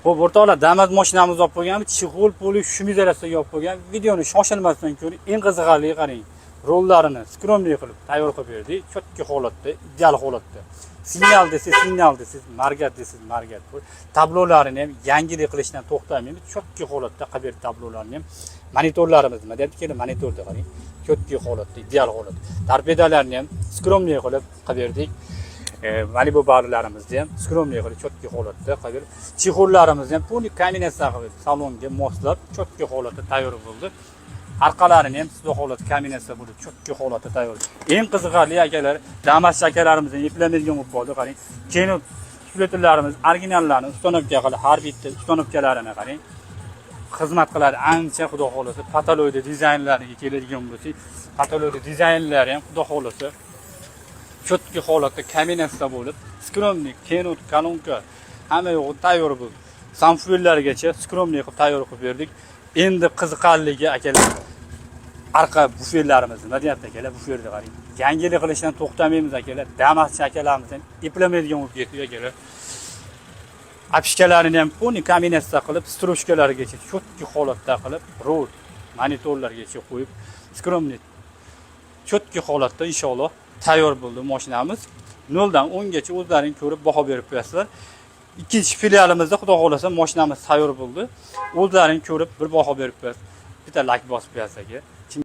Xo'p, o'rtoqlar, damas mashinamizni olib qo'yganmiz, chexol poli shumiz arasiga olib qo'ygan. Videoni shoshilmasdan ko'ring. Eng qiziqarli qarang. Rollarini skromli qilib tayyor qilib berdik. Chotki holatda, ideal holatda. Signal desiz, margat desiz, margat. Tablolarini ham yangilik qilishdan to'xtamaymiz. Chotki holatda qilib berdik tablolarni ham. Monitorlarimiz nima deyapti keyin monitorda qarang. Chotki holatda, ideal holatda. Torpedalarni ham skromli qilib berdik. Malibu barilarimizni ham skromli qilib chotki holatda qilib, chexollarimizni ham puni kombinatsiya qilib salonga moslab chotki holatda tayyor bo'ldi. Arqalarini ham sizga holat kombinatsiya bo'lib chotki holatda tayyor. Eng qiziqarli akalar, damas akalarimizni eplamaydigan bo'lib qoldi, qarang. Keyin shpletlarimiz originallarni ustanobga qilib, har bitta ustanobkalarini qarang. Xizmat qiladi ancha xudo xolasa, patologiya dizaynlariga keladigan bo'lsak, patologiya dizaynlari ham xudo xolasa chotki holatda kombinatsiya bo'lib, skromli, kenut, kolonka hamma yo'g'i tayyor bo'ldi. Samfuellargacha skromli qilib tayyor qilib berdik. Endi qiziqarligi akalar, arqa bufellarimiz nima deyapti akalar, bufelni qarang. Yangilik qilishdan to'xtamaymiz akalar. Damaschi akalarimizni eplamaydigan bo'lib ketdi akalar. Apishkalarini ham poni kombinatsiya qilib, stroshkalargacha chotki holatda qilib, rol monitorlargacha qo'yib, skromli chotki holatda inshaalloh tayyor bo'ldi mashinamiz. 0 dan 10 gacha o'zlaring ko'rib baho berib qo'yasizlar. Ikkinchi filialimizda xudo xolasa mashinamiz tayyor bo'ldi. O'zlaring ko'rib bir baho berib qo'yasiz. Bitta like bosib qo'yasiz aka.